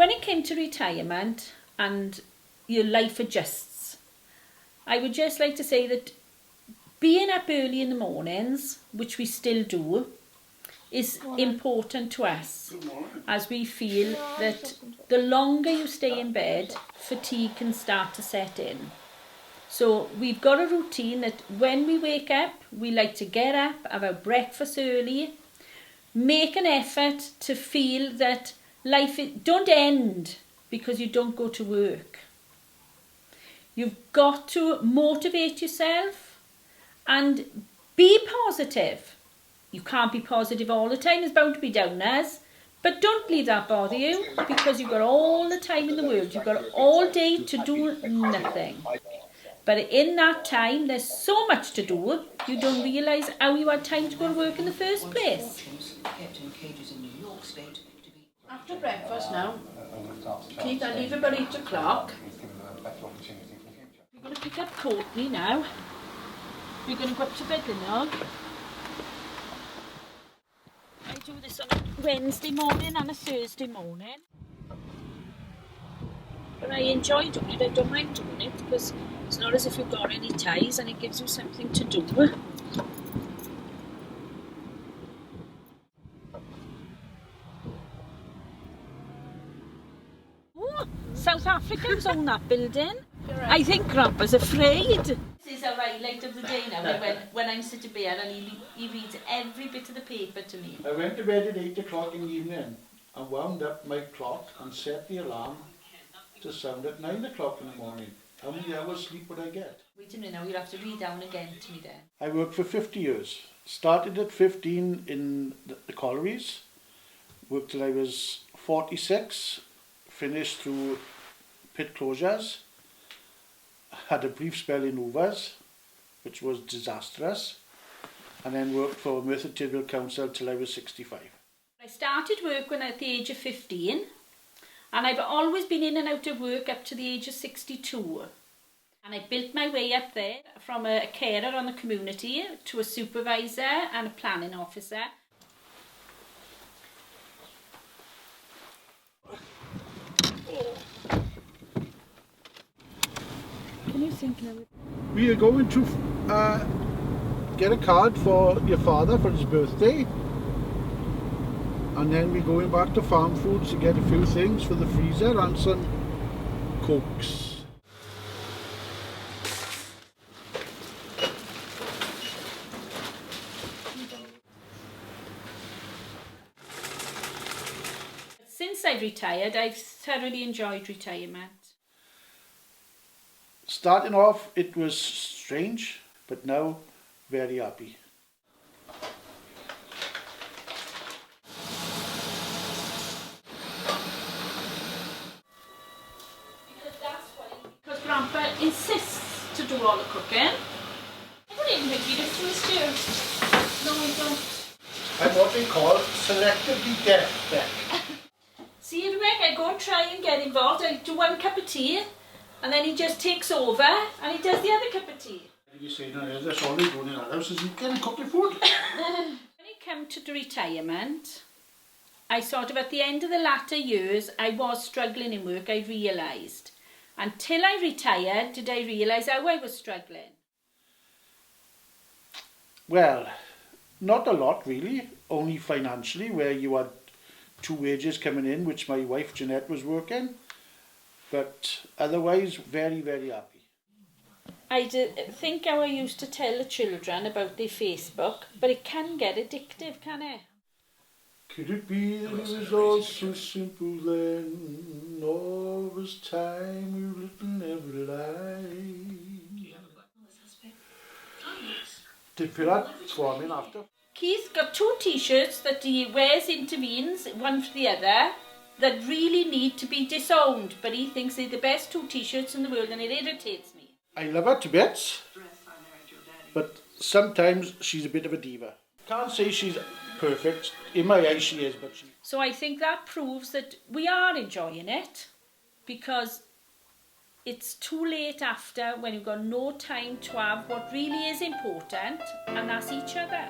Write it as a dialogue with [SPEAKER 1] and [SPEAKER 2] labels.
[SPEAKER 1] When it came to retirement and your life adjusts, I would just like to say that being up early in the mornings, which we still do, is important to us, as we feel that the longer you stay in bed, fatigue can start to set in. So we've got a routine that when we wake up, we like to get up, have our breakfast early, make an effort to feel that life don't end because you don't go to work. You've got to motivate yourself and be positive. You can't be positive all the time, there's bound to be downers, but don't leave that bother you, because you've got all the time in the world. You've got all day to do nothing. But in that time, there's so much to do, you don't realise how you had time to go to work in the first place. After breakfast now, Keith, I leave about 8 o'clock. We're going to pick up Courtney now. We're going to go up to Bedlinog. I do this on a Wednesday morning and a Thursday morning. But I enjoy doing it, I don't mind doing it, because it's not as if you've got any ties and it gives you something to do. Oh, South Africans own that building. I think Grandpa's afraid. This is our highlight of the day now, when I'm sitting here and he reads every bit of the paper to me.
[SPEAKER 2] I went to bed at 8 o'clock in the evening and wound up my clock and set the alarm to sound at 9 o'clock in the morning. How many hours sleep would I get?
[SPEAKER 1] Wait a minute now, you'll have to read down again to me then.
[SPEAKER 2] I worked for 50 years. Started at 15 in the collieries, worked till I was 46, finished through pit closures, had a brief spell in Hoovers, which was disastrous, and then worked for Merthyr Tydfil Council till I was 65.
[SPEAKER 1] I started work when at the age of 15, and I've always been in and out of work up to the age of 62. And I built my way up there from a carer on the community to a supervisor and a planning officer. Can you think now?
[SPEAKER 2] We are going to get a card for your father for his birthday. And then we're going back to Farm Foods to get a few things for the freezer and some Cokes.
[SPEAKER 1] Since I've retired, I've thoroughly enjoyed retirement.
[SPEAKER 2] Starting off, it was strange, but now very happy.
[SPEAKER 1] Because Grandpa insists to do all the cooking. I don't even think he listens to you. No, I don't.
[SPEAKER 2] I'm what they call selectively deaf, Beck.
[SPEAKER 1] See, Rebecca, I go and try and get involved. I do one cup of tea, and then he just takes over, and he does the other cup of tea.
[SPEAKER 2] You say, no, that's all they're doing in our house is eating and cooking food.
[SPEAKER 1] When it came to the retirement, I sort of, at the end of the latter years, I was struggling in work, I realised. Until I retired, did I realise how I was struggling.
[SPEAKER 2] Well, not a lot really, only financially, where you had 2 wages coming in, which my wife Jeanette was working, but otherwise very, very happy.
[SPEAKER 1] I think how I used to tell the children about their Facebook, but it can get addictive, can it?
[SPEAKER 2] Could it be that it was all so simple then, all was time you little never lied? Did feel that swarming after?
[SPEAKER 1] Keith's got 2 t-shirts that he wears intervenes, one for the other, that really need to be disowned, but he thinks they're the best 2 t-shirts in the world and it irritates me.
[SPEAKER 2] I love her to bits, but sometimes she's a bit of a diva. Can't say she's perfect, in my eyes she is, but she...
[SPEAKER 1] So I think that proves that we are enjoying it, because it's too late after when you've got no time to have what really is important, and that's each other.